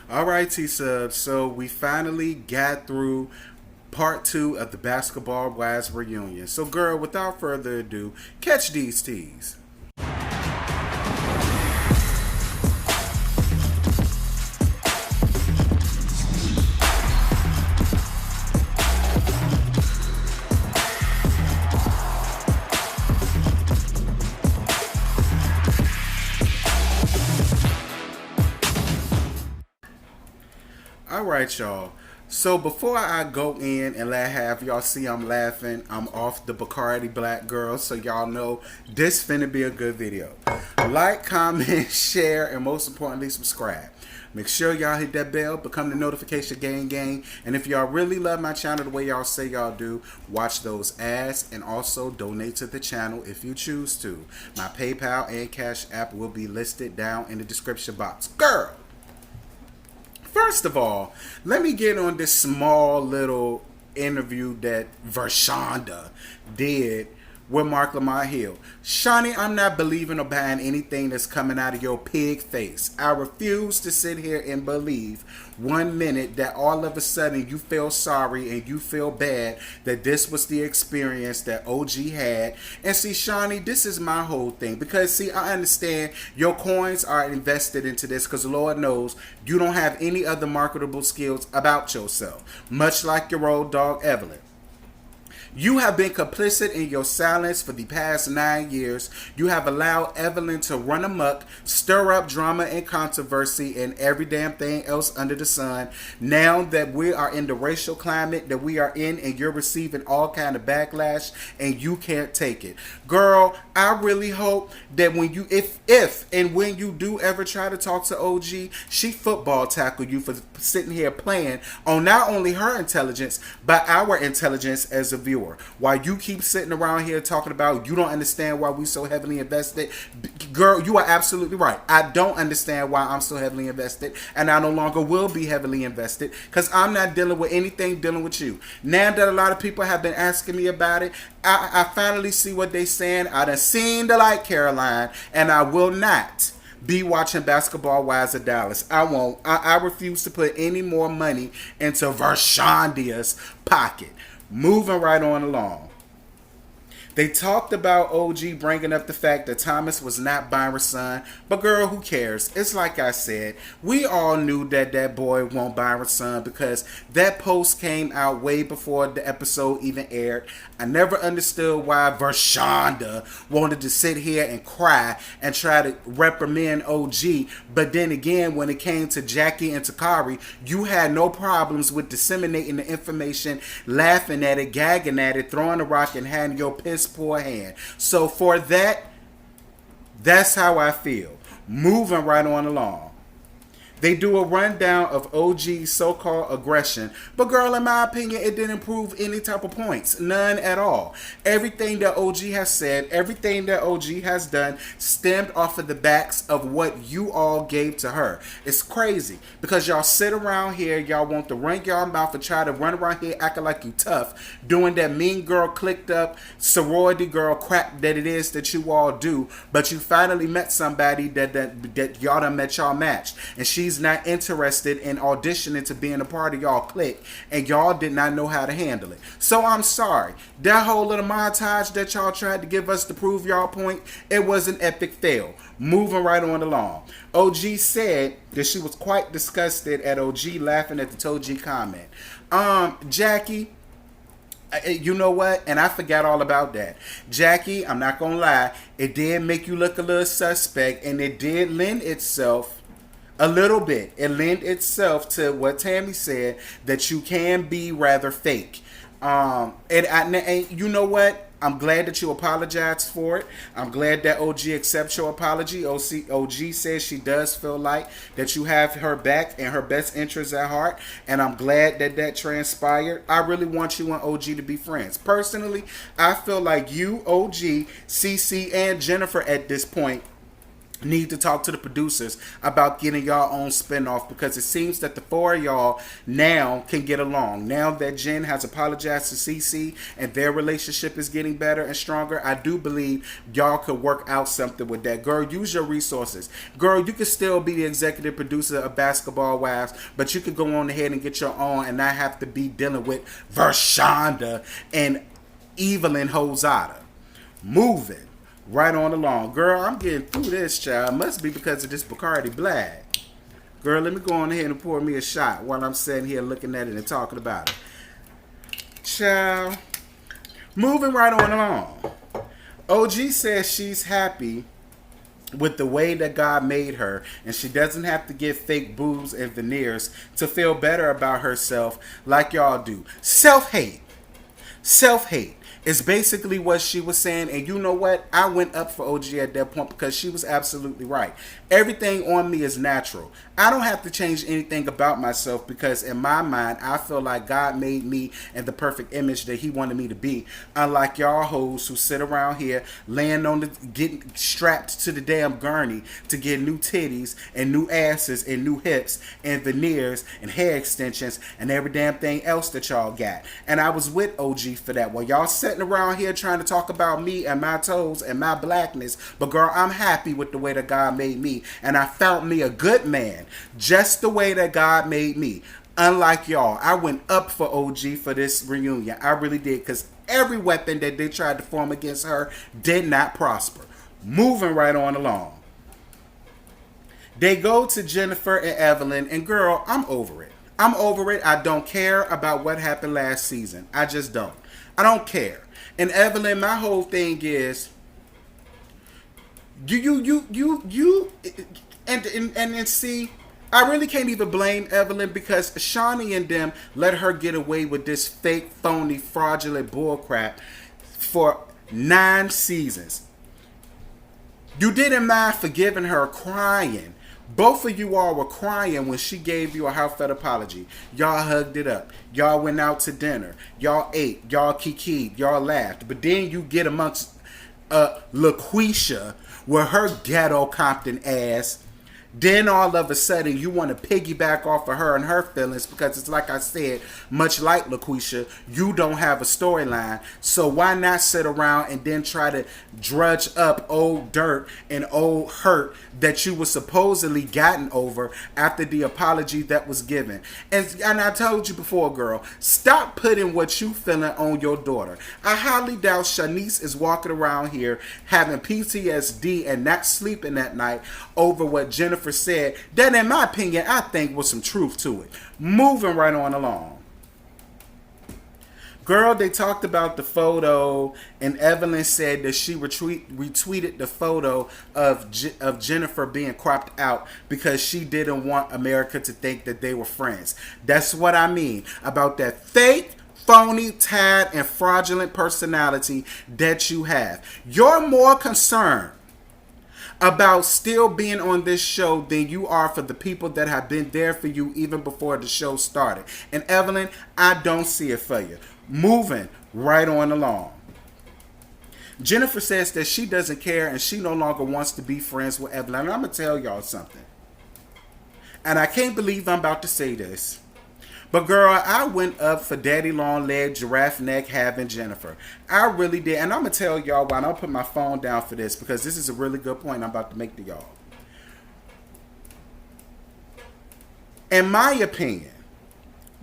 All right, T-Sub. So we finally got through part two of the Basketball Wives reunion. So, girl, without further ado, catch these teas. All right, y'all. So before I go in and let have y'all see I'm laughing, I'm off the Bacardi Black Girl, so y'all know this finna be a good video. Like, comment, share, and most importantly, subscribe. Make sure y'all hit that bell, become the notification gang. And if y'all really love my channel the way y'all say y'all do, watch those ads and also donate to the channel if you choose to. My PayPal and Cash App will be listed down in the description box. Girl! First of all, let me get on this small little interview that Vershonda did with Mark Lamar Hill. Shawnee, I'm not believing or buying anything that's coming out of your pig face. I refuse to sit here and believe 1 minute that all of a sudden you feel sorry and you feel bad that this was the experience that OG had. And see, Shawnee, this is my whole thing. Because, see, I understand your coins are invested into this because Lord knows you don't have any other marketable skills about yourself. Much like your old dog, Evelyn. You have been complicit in your silence for the past 9 years. You have allowed Evelyn to run amok, stir up drama and controversy and every damn thing else under the sun. Now that we are in the racial climate that we are in and you're receiving all kind of backlash and you can't take it. Girl, I really hope that when you, if and when you do ever try to talk to OG, she football tackle you for sitting here playing on not only her intelligence, but our intelligence as a viewer. While you keep sitting around here talking about you don't understand why we so heavily invested, girl, you are absolutely right. I don't understand why I'm so heavily invested, and I no longer will be heavily invested because I'm not dealing with anything dealing with you. Now that a lot of people have been asking me about it, I finally see what they saying. I done seen the light, Caroline, and I will not be watching Basketball Wives of Dallas. I won't. I refuse to put any more money into Vershondia's pocket. Moving right on along. They talked about OG bringing up the fact that Thomas was not Byron's son. But girl, who cares? It's like I said. We all knew that that boy wasn't Byron's son because that post came out way before the episode even aired. I never understood why Vershonda wanted to sit here and cry and try to reprimand OG. But then again, when it came to Jackie and Takari, you had no problems with disseminating the information, laughing at it, gagging at it, throwing a rock and having your piss poor hand. So for that, that's how I feel. Moving right on along. They do a rundown of OG's so-called aggression. But girl, in my opinion, it didn't prove any type of points. None at all. Everything that OG has said, everything that OG has done stemmed off of the backs of what you all gave to her. It's crazy. Because y'all sit around here, y'all want to run y'all mouth and try to run around here acting like you tough, doing that mean girl clicked up sorority girl crap that it is that you all do. But you finally met somebody that y'all done met y'all match. And she's not interested in auditioning to be in a part of y'all clique, and y'all did not know how to handle it. So I'm sorry. That whole little montage that y'all tried to give us to prove y'all point, it was an epic fail. Moving right on along. OG said that she was quite disgusted at OG laughing at the Toji comment. Jackie, you know what? And I forgot all about that. Jackie, I'm not gonna lie, it did make you look a little suspect, and it did lend itself a little bit. It lent itself to what Tammy said, that you can be rather fake. And you know what? I'm glad that you apologized for it. I'm glad that OG accepts your apology. OG says she does feel like that you have her back and her best interests at heart. And I'm glad that that transpired. I really want you and OG to be friends. Personally, I feel like you, OG, CC, and Jennifer at this point need to talk to the producers about getting y'all own spinoff, because it seems that the four of y'all now can get along. Now that Jen has apologized to Cece and their relationship is getting better and stronger, I do believe y'all could work out something with that. Girl, use your resources. Girl, you could still be the executive producer of Basketball Wives, but you could go on ahead and get your own and not have to be dealing with Vershonda and Evelyn Hosada. Moving right on along. Girl, I'm getting through this, child. Must be because of this Bacardi Black. Girl, let me go on ahead and pour me a shot while I'm sitting here looking at it and talking about it. Child, moving right on along. OG says she's happy with the way that God made her, and she doesn't have to get fake boobs and veneers to feel better about herself like y'all do. Self-hate. Self-hate is basically what she was saying. And you know what? I went up for OG at that point because she was absolutely right. Everything on me is natural. I don't have to change anything about myself, because in my mind, I feel like God made me in the perfect image that he wanted me to be. Unlike y'all hoes who sit around here laying on the, getting strapped to the damn gurney to get new titties and new asses and new hips and veneers and hair extensions and every damn thing else that y'all got. And I was with OG for that. While y'all sitting around here trying to talk about me and my toes and my blackness, but girl, I'm happy with the way that God made me, and I found me a good man just the way that God made me. Unlike y'all, I went up for OG for this reunion. I really did, because every weapon that they tried to form against her did not prosper. Moving right on along. They go to Jennifer and Evelyn, and girl, I'm over it. I'm over it. I don't care about what happened last season. I just don't. I don't care. And Evelyn, my whole thing is, and see, I really can't even blame Evelyn, because Shawnee and them let her get away with this fake, phony, fraudulent bullcrap for 9 seasons. You didn't mind forgiving her crying. Both of you all were crying when she gave you a heartfelt apology. Y'all hugged it up. Y'all went out to dinner. Y'all ate. Y'all kikied. Y'all laughed. But then you get amongst Lucretia with her ghetto Compton ass. Then all of a sudden you want to piggyback off of her and her feelings, because it's like I said, much like Lucretia, you don't have a storyline. So why not sit around and then try to drudge up old dirt and old hurt that you were supposedly gotten over after the apology that was given. And I told you before, girl, stop putting what you feeling on your daughter. I highly doubt Shanice is walking around here having PTSD and not sleeping at night over what Jennifer said, that in my opinion, I think was some truth to it. Moving right on along. Girl, they talked about the photo, and Evelyn said that she retweeted the photo of Jennifer being cropped out because she didn't want America to think that they were friends. That's what I mean about that fake, phony, tad, and fraudulent personality that you have. You're more concerned about still being on this show than you are for the people that have been there for you even before the show started. And Evelyn, I don't see it for you. Moving right on along. Jennifer says that she doesn't care and she no longer wants to be friends with Evelyn. And I'm going to tell y'all something. And I can't believe I'm about to say this. But girl, I went up for daddy long leg, giraffe neck having Jennifer. I really did. And I'm going to tell y'all why. And I'll put my phone down for this, because this is a really good point I'm about to make to y'all. In my opinion,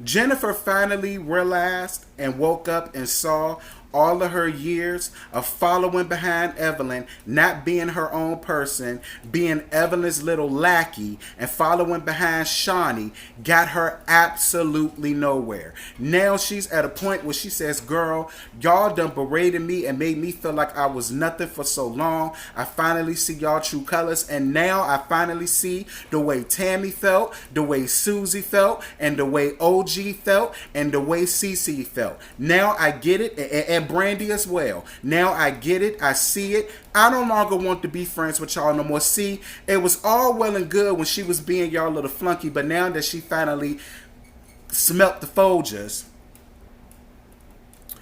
Jennifer finally realized and woke up and saw all of her years of following behind Evelyn, not being her own person, being Evelyn's little lackey, and following behind Shawnee, got her absolutely nowhere. Now she's at a point where she says, girl, y'all done berated me and made me feel like I was nothing for so long. I finally see y'all true colors, and now I finally see the way Tammy felt, the way Susie felt, and the way OG felt, and the way Cece felt. Now I get it, and Brandy as well. Now I get it. I see it. I no longer want to be friends with y'all no more. See, it was all well and good when she was being y'all little flunky, but now that she finally smelt the Folgers,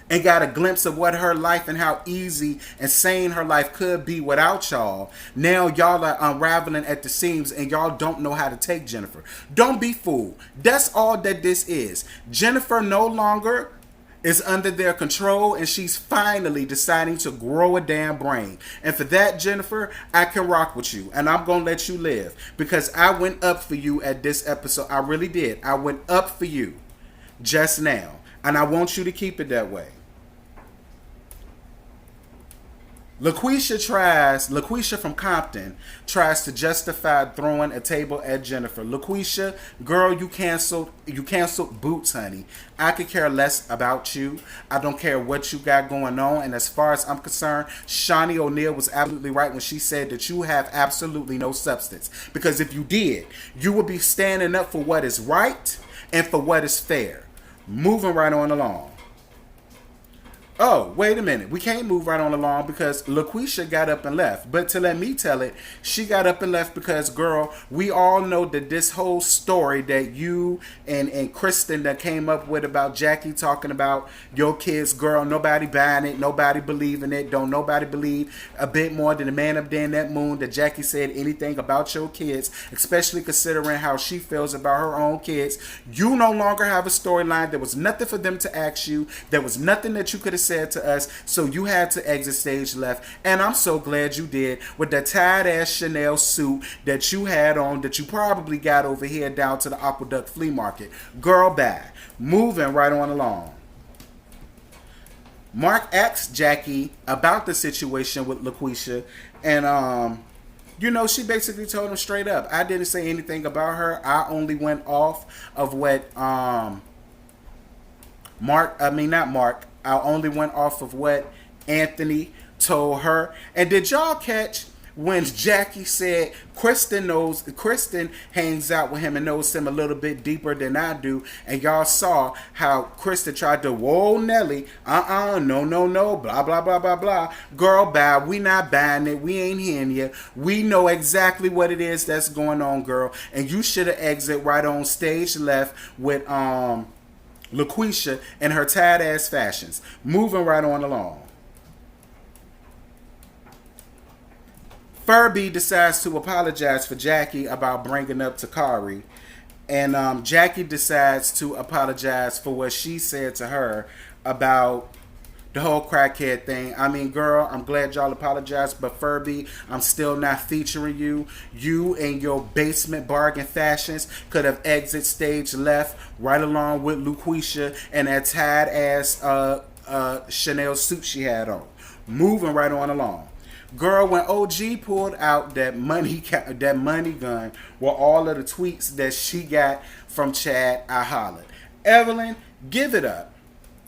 and got a glimpse of what her life and how easy and sane her life could be without y'all. Now y'all are unraveling at the seams and y'all don't know how to take Jennifer. Don't be fooled. That's all that this is. Jennifer no longer is under their control, and she's finally deciding to grow a damn brain. And for that, Jennifer, I can rock with you, and I'm gonna let you live, because I went up for you at this episode. I really did. I went up for you just now, and I want you to keep it that way. Lucretia from Compton tries to justify throwing a table at Jennifer. Lucretia, girl, you canceled Boots, honey. I could care less about you. I don't care what you got going on. And as far as I'm concerned, Shawnee O'Neal was absolutely right when she said that you have absolutely no substance. Because if you did, you would be standing up for what is right and for what is fair. Moving right on along. Oh, wait a minute. We can't move right on along because Lucretia got up and left. But to let me tell it, she got up and left because, girl, we all know that this whole story that you and Kristen that came up with about Jackie talking about your kids, girl, nobody buying it, nobody believing it. Don't nobody believe a bit more than the man up there in that moon that Jackie said anything about your kids, especially considering how she feels about her own kids. You no longer have a storyline. There was nothing for them to ask you. There was nothing that you could have said to us, so you had to exit stage left, and I'm so glad you did, with that tight ass Chanel suit that you had on that you probably got over here down to the Aqueduct Flea Market. Girl, bye. Moving right on along. Mark asked Jackie about the situation with Lucretia, and she basically told him straight up, I didn't say anything about her. I only went off of what I only went off of what Anthony told her. And did y'all catch when Jackie said Kristen hangs out with him and knows him a little bit deeper than I do? And y'all saw how Kristen tried to, whoa, Nelly, no, blah, blah, blah, blah, blah. Girl, bye. We not buying it. We ain't hearing you. We know exactly what it is that's going on, girl. And you should have exited right on stage left with, Lucretia and her tight ass fashions. Moving right on along. Furby decides to apologize for Jackie about bringing up Takari. And Jackie decides to apologize for what she said to her about the whole crackhead thing. I mean, girl, I'm glad y'all apologized, but Furby, I'm still not featuring you. You and your basement bargain fashions could have exit stage left right along with Lucretia and that tied ass Chanel suit she had on. Moving right on along. Girl, when OG pulled out that money gun with all of the tweets that she got from Chad, I hollered. Evelyn, give it up.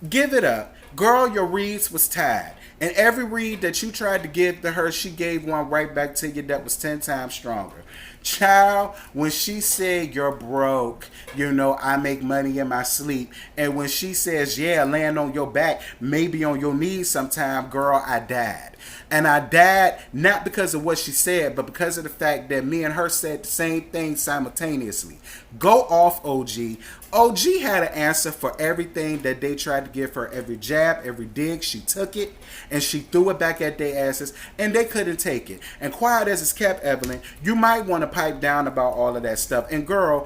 Give it up. Girl, your reads was tied. And every read that you tried to give to her, she gave one right back to you that was 10 times stronger. Child, when she said you're broke, I make money in my sleep. And when she says, yeah, laying on your back, maybe on your knees sometime, girl, I died. And I died not because of what she said, but because of the fact that me and her said the same thing simultaneously. Go off, OG. OG had an answer for everything that they tried to give her. Every jab, every dig, she took it and she threw it back at their asses, and they couldn't take it. And quiet as it's kept, Evelyn, you might want to pipe down about all of that stuff. And girl,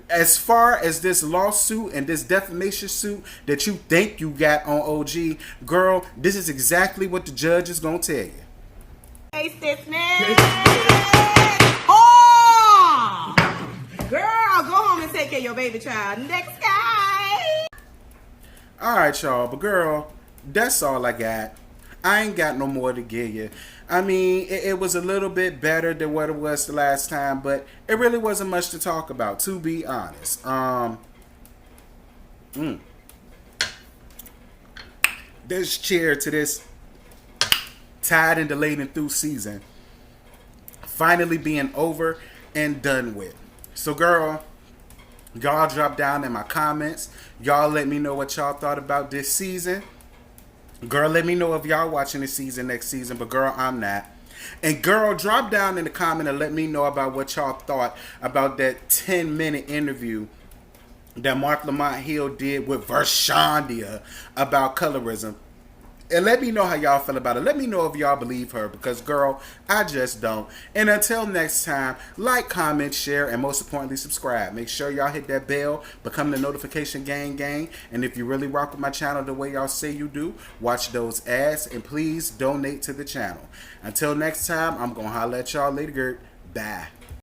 as far as this lawsuit and this defamation suit that you think you got on OG, girl, this is exactly what the judge is going to tell you. Hey, sis, man. Oh! Girl, go home and take care of your baby child. Next guy. All right, y'all. But girl, that's all I got. I ain't got no more to give you. I mean, it was a little bit better than what it was the last time, but it really wasn't much to talk about, to be honest. This cheer to this tied and delayed and through season finally being over and done with. So, girl, y'all drop down in my comments. Y'all let me know what y'all thought about this season. Girl, let me know if y'all watching this season next season, but girl, I'm not. And girl, drop down in the comment and let me know about what y'all thought about that 10-minute interview that Mark Lamont Hill did with Vershandia about colorism. And let me know how y'all feel about it. Let me know if y'all believe her, because girl, I just don't. And until next time, like, comment, share, and most importantly, subscribe. Make sure y'all hit that bell, become the notification gang. And if you really rock with my channel the way y'all say you do, watch those ads and please donate to the channel. Until next time, I'm gonna holler at y'all later. Bye.